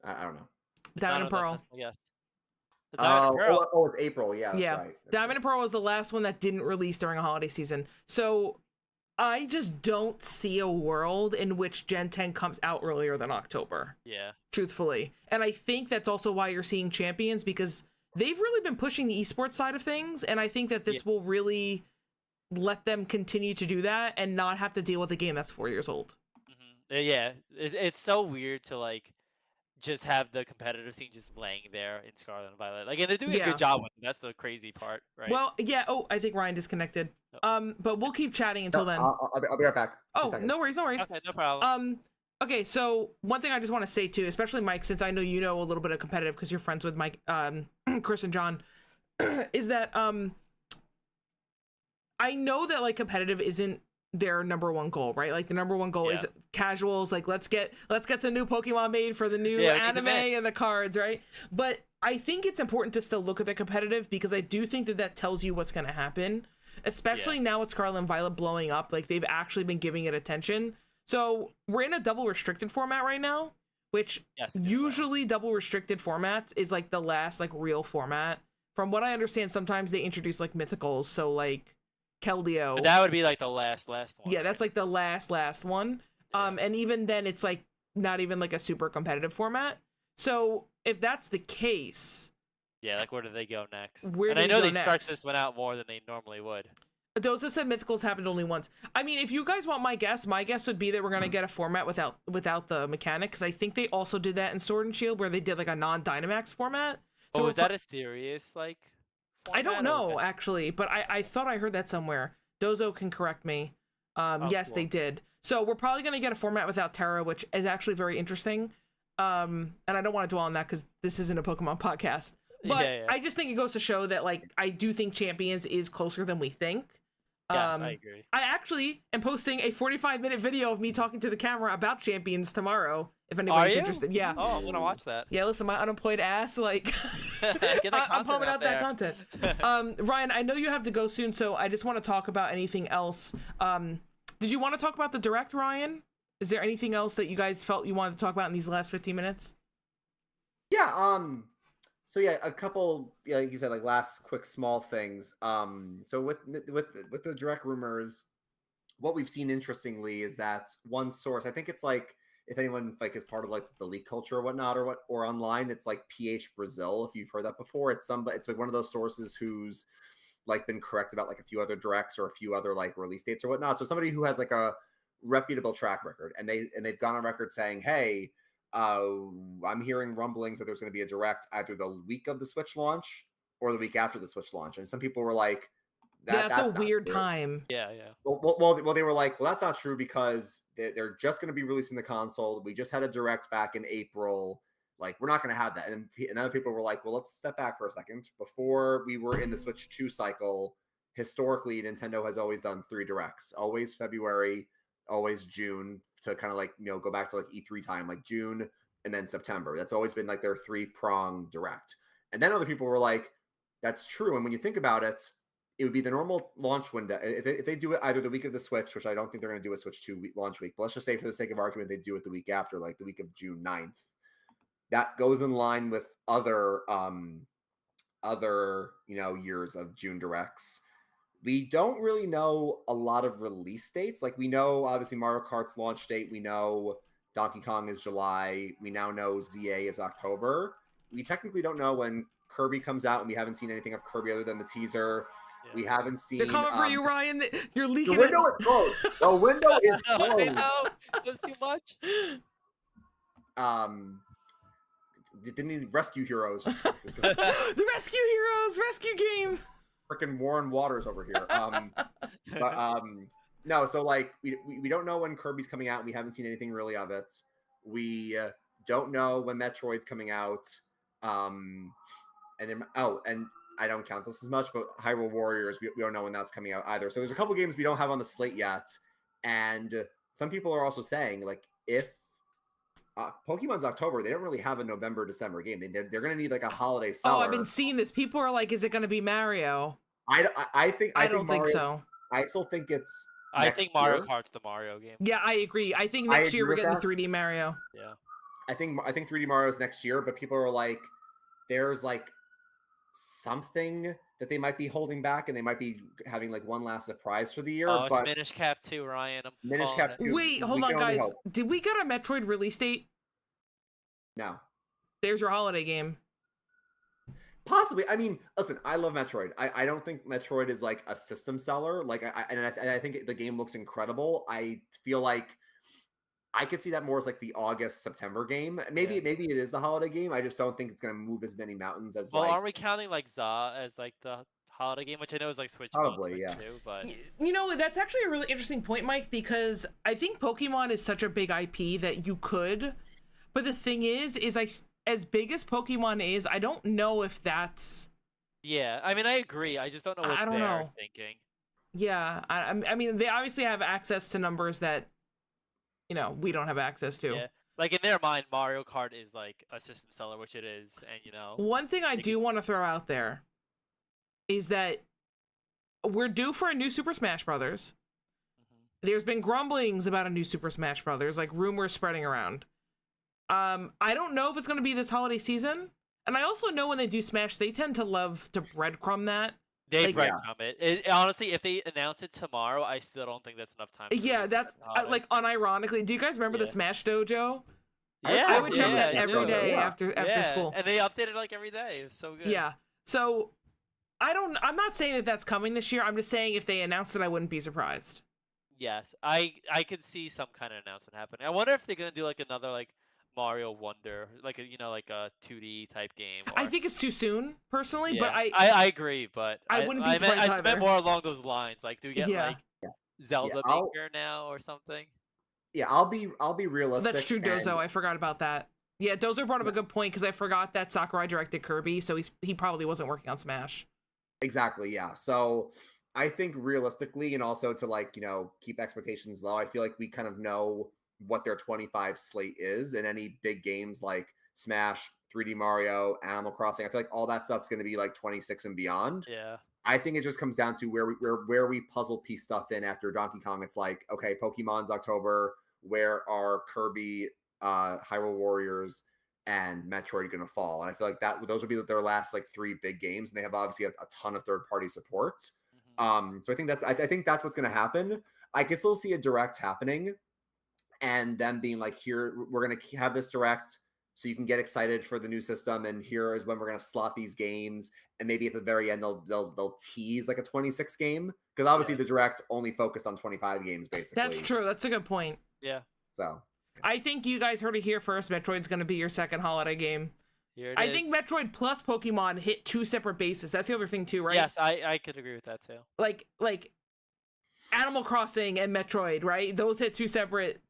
I don't know. Diamond and Pearl. Yes. The Diamond and Pearl. It's April. Yeah, that's right. Diamond and Pearl was the last one that didn't release during a holiday season. So I just don't see a world in which Gen 10 comes out earlier than October. Yeah. Truthfully. And I think that's also why you're seeing champions, because they've really been pushing the esports side of things. And I think that this will really let them continue to do that and not have to deal with a game that's 4 years old. Mm-hmm. Yeah. It's so weird to like just have the competitive scene just laying there in Scarlet and Violet. Like, and they're doing a good job with it. That's the crazy part, right? Well, yeah. Oh, I think Ryan disconnected. But we'll keep chatting until then. I'll be right back. Oh, no worries. Okay, no problem. Okay, so one thing I just want to say too, especially Mike, since I know you know a little bit of competitive because you're friends with Mike, Chris and John, is that I know that like competitive isn't their number one goal, right? Like the number one goal is casuals, like let's get some new Pokemon made for the new anime and the cards, right? But I think it's important to still look at the competitive because I do think that tells you what's going to happen, especially now with Scarlet and Violet blowing up. Like they've actually been giving it attention. So we're in a double restricted format right now, which usually double restricted formats is like the last like real format. From what I understand, sometimes they introduce like mythicals, so like Keldeo. But that would be like the last one. Yeah, that's like the last one. Yeah. And even then it's like not even like a super competitive format. So if that's the case, like where do they go next? And I know they start this one out more than they normally would. Dozo said mythicals happened only once. I mean, if you guys want my guess would be that we're gonna get a format without the mechanic, because I think they also did that in Sword and Shield where they did like a non-Dynamax format. So is that a serious like format? I don't know actually, but I thought I heard that somewhere. Dozo can correct me. Yes, cool. They did. So we're probably gonna get a format without Terra, which is actually very interesting. And I don't want to dwell on that because this isn't a Pokemon podcast. But I just think it goes to show that like I do think Champions is closer than we think. Yes, I agree. I actually am posting a 45-minute video of me talking to the camera about Champions tomorrow. If anybody's interested, yeah. Oh, I'm gonna watch that. Yeah, listen, my unemployed ass, like, I'm pumping out that content. Ryan, I know you have to go soon, so I just want to talk about anything else. Did you want to talk about the Direct, Ryan? Is there anything else that you guys felt you wanted to talk about in these last 15 minutes? Yeah. So yeah, a couple, like you said, like last quick small things. So with the Direct rumors, what we've seen interestingly is that one source, I think it's like, if anyone like is part of like the leak culture or whatnot or online, it's like PH Brazil. If you've heard that before, it's like one of those sources who's like been correct about like a few other directs or a few other like release dates or whatnot. So somebody who has like a reputable track record, and they've gone on record saying, hey, I'm hearing rumblings that there's going to be a direct either the week of the Switch launch or the week after the Switch launch. And some people were like, that's a weird true. time. Yeah. Well, they were like, well, that's not true because they're just going to be releasing the console. We just had a direct back in April. Like, we're not going to have that. And other people were like, well, let's step back for a second. Before we were in the Switch 2 cycle, historically, Nintendo has always done 3 directs, always February, always June, to kind of like, go back to like E3 time, like June and then September. That's always been like their 3-prong direct. And then other people were like, that's true. And when you think about it, it would be the normal launch window. If they do it either the week of the Switch, which I don't think they're going to do a Switch 2 launch week, but let's just say for the sake of argument, they do it the week after, like the week of June 9th. That goes in line with other years of June directs. We don't really know a lot of release dates. Like, we know obviously Mario Kart's launch date. We know Donkey Kong is July. We now know ZA is October. We technically don't know when Kirby comes out, and we haven't seen anything of Kirby other than the teaser. Yeah. We haven't seen. They're coming for you, Ryan. You're leaking. The window is closed. The window is closed. I know. That's too much. Didn't need Rescue Heroes. The Rescue Heroes rescue game. Freaking Warren Waters over here. No, so like we don't know when Kirby's coming out. We haven't seen anything really of it. We don't know when Metroid's coming out. And I don't count this as much, but Hyrule Warriors, we don't know when that's coming out either. So there's a couple games we don't have on the slate yet. And some people are also saying, like, if Pokemon's October, they don't really have a November, December game. They're going to need like a holiday seller. Oh, I've been seeing this. People are like, is it going to be Mario? I don't think so. I still think it's I think Mario Kart's the Mario game. Yeah, I agree. I think next year we're getting the 3D Mario. Yeah. I think 3D Mario's next year, but people are like, there's like something that they might be holding back, and they might be having like one last surprise for the year. Oh, it's Minish Cap 2, Ryan. Minish Cap 2. Wait, hold on, guys. Did we get a Metroid release date? No. There's your holiday game. Possibly. I mean, listen, I love Metroid. I don't think Metroid is like a system seller. Like, I think the game looks incredible. I feel like I could see that more as like the August, September game. Maybe it is the holiday game. I just don't think it's going to move as many mountains as well, aren't we counting like ZA as like the holiday game, which I know is like Switch probably, yeah. Too, but that's actually a really interesting point, Mike, because I think Pokemon is such a big IP that you could, but the thing is as big as Pokemon is, I don't know if that's. Yeah, I mean, I agree. I just don't know what they're thinking. Yeah, I mean, they obviously have access to numbers that, we don't have access to. Yeah. Like, in their mind, Mario Kart is like a system seller, which it is, and One thing I do want to throw out there is that we're due for a new Super Smash Brothers. Mm-hmm. There's been grumblings about a new Super Smash Brothers, like rumors spreading around. I don't know if it's going to be this holiday season. And I also know when they do Smash, they tend to love to breadcrumb that. They breadcrumb it. Honestly, if they announce it tomorrow, I still don't think that's enough time. Yeah, that's like unironically. Do you guys remember the Smash Dojo? Yeah, I would check that every day after school. And they update it like every day. It was so good. Yeah. So I'm not saying that that's coming this year. I'm just saying if they announced it, I wouldn't be surprised. Yes, I could see some kind of announcement happening. I wonder if they're gonna do like another like Mario Wonder, like like a 2D type game. Or... I think it's too soon, personally, but I agree, but I wouldn't be surprised either. I meant more along those lines. Like, do we get like Zelda Maker now or something? Yeah, I'll be realistic. That's true, Dozo. I forgot about that. Yeah, Dozo brought up a good point because I forgot that Sakurai directed Kirby, so he probably wasn't working on Smash. Exactly. Yeah. So I think realistically, and also to like keep expectations low, I feel like we kind of know what their 25 slate is, and any big games like Smash, 3D Mario, Animal Crossing, I feel like all that stuff's going to be like 26 and beyond. Yeah. I think it just comes down to where we puzzle piece stuff in after Donkey Kong. It's like, okay, Pokemon's October. Where are Kirby, Hyrule Warriors, and Metroid going to fall? And I feel like those would be their last like 3 big games, and they have obviously a ton of third-party support. Mm-hmm. So I think that's what's going to happen. I could still see a direct happening, and them being like, here, we're going to have this direct so you can get excited for the new system, and here is when we're going to slot these games, and maybe at the very end they'll tease like a 26 game, because obviously the direct only focused on 25 games basically. That's true. That's a good point. Yeah. So I think you guys heard it here first. Metroid's going to be your second holiday game. Here it I is. think Metroid plus Pokemon hit 2 separate bases. That's the other thing too, right? Yes, I could agree with that too. Like Animal Crossing and Metroid, right? Those hit two separate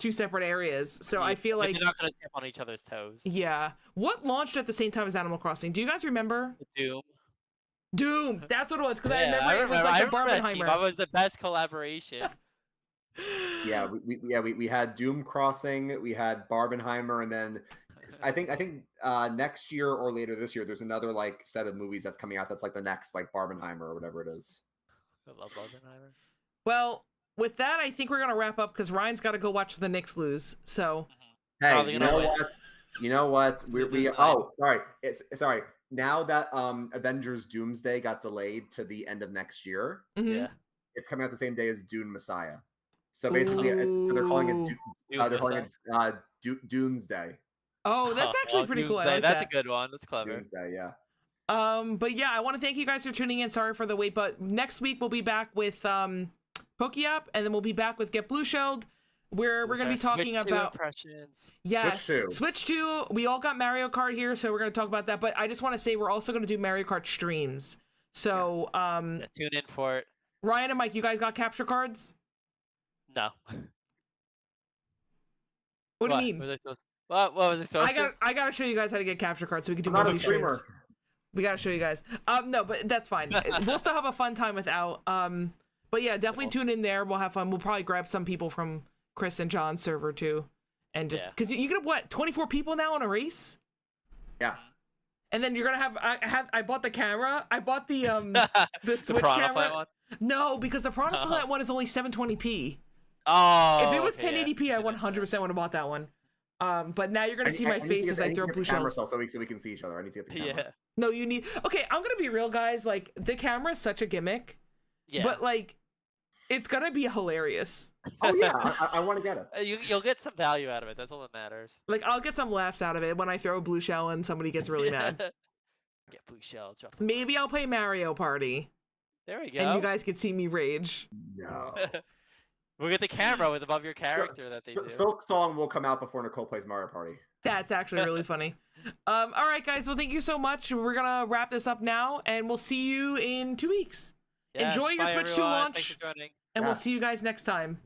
areas. So I feel like they're not gonna step on each other's toes. Yeah. What launched at the same time as Animal Crossing? Do you guys remember? Doom. That's what it was, because I remember it was like the Barbenheimer. That was the best collaboration. Yeah, we had Doom Crossing, we had Barbenheimer, and then I think next year or later this year there's another like set of movies that's coming out that's like the next like Barbenheimer or whatever it is. I love Barbenheimer. Well, with that, I think we're gonna wrap up because Ryan's got to go watch the Knicks lose. So, hey, you know what? Sorry. Now that Avengers Doomsday got delayed to the end of next year, yeah, it's coming out the same day as Dune Messiah. So basically, so they're calling it Doomsday. Oh, that's actually pretty cool. I like that's that. a good one. That's clever. Doomsday, yeah. But yeah, I want to thank you guys for tuning in. Sorry for the wait, but next week we'll be back with Pokeyap, and then we'll be back with Get Blueshelled, where we're going to be talking about impressions. Yes, Switch 2. We all got Mario Kart here, so we're going to talk about that. But I just want to say we're also going to do Mario Kart streams. So tune in for it. Ryan and Mike, you guys got capture cards? No. What do you mean? What was it supposed to? I gotta show you guys how to get capture cards so we can do I'm not movie a streamer. streams. We gotta show you guys. No, but that's fine. We'll still have a fun time without. But yeah, definitely tune in there. We'll have fun. We'll probably grab some people from Chris and John's server too, and just because you get what 24 people now in a race. Yeah. And then you're gonna have. I bought the camera. I bought the Switch Piranha camera. one? No, because the Piranha Plant one is only 720p. Oh. If it was 1080p, I 100% would have bought that one. But now you're gonna see my face as I throw blue shells. So we can see each other. I need to get the camera. Yeah. No, you need. Okay, I'm gonna be real, guys. Like the camera is such a gimmick. Yeah. But like, it's gonna be hilarious. Oh yeah, I want to get it. You'll get some value out of it. That's all that matters. Like I'll get some laughs out of it when I throw a blue shell and somebody gets really mad. Get blue shell. Maybe I'll play Mario Party. There we go. And you guys can see me rage. No. We'll get the camera with above your character that they do. Silk Song will come out before Nicole plays Mario Party. That's actually really funny. All right, guys. Well, thank you so much. We're gonna wrap this up now, and we'll see you in 2 weeks. Yes, Enjoy your Switch 2 everyone. launch, Thanks for joining. and we'll see you guys next time.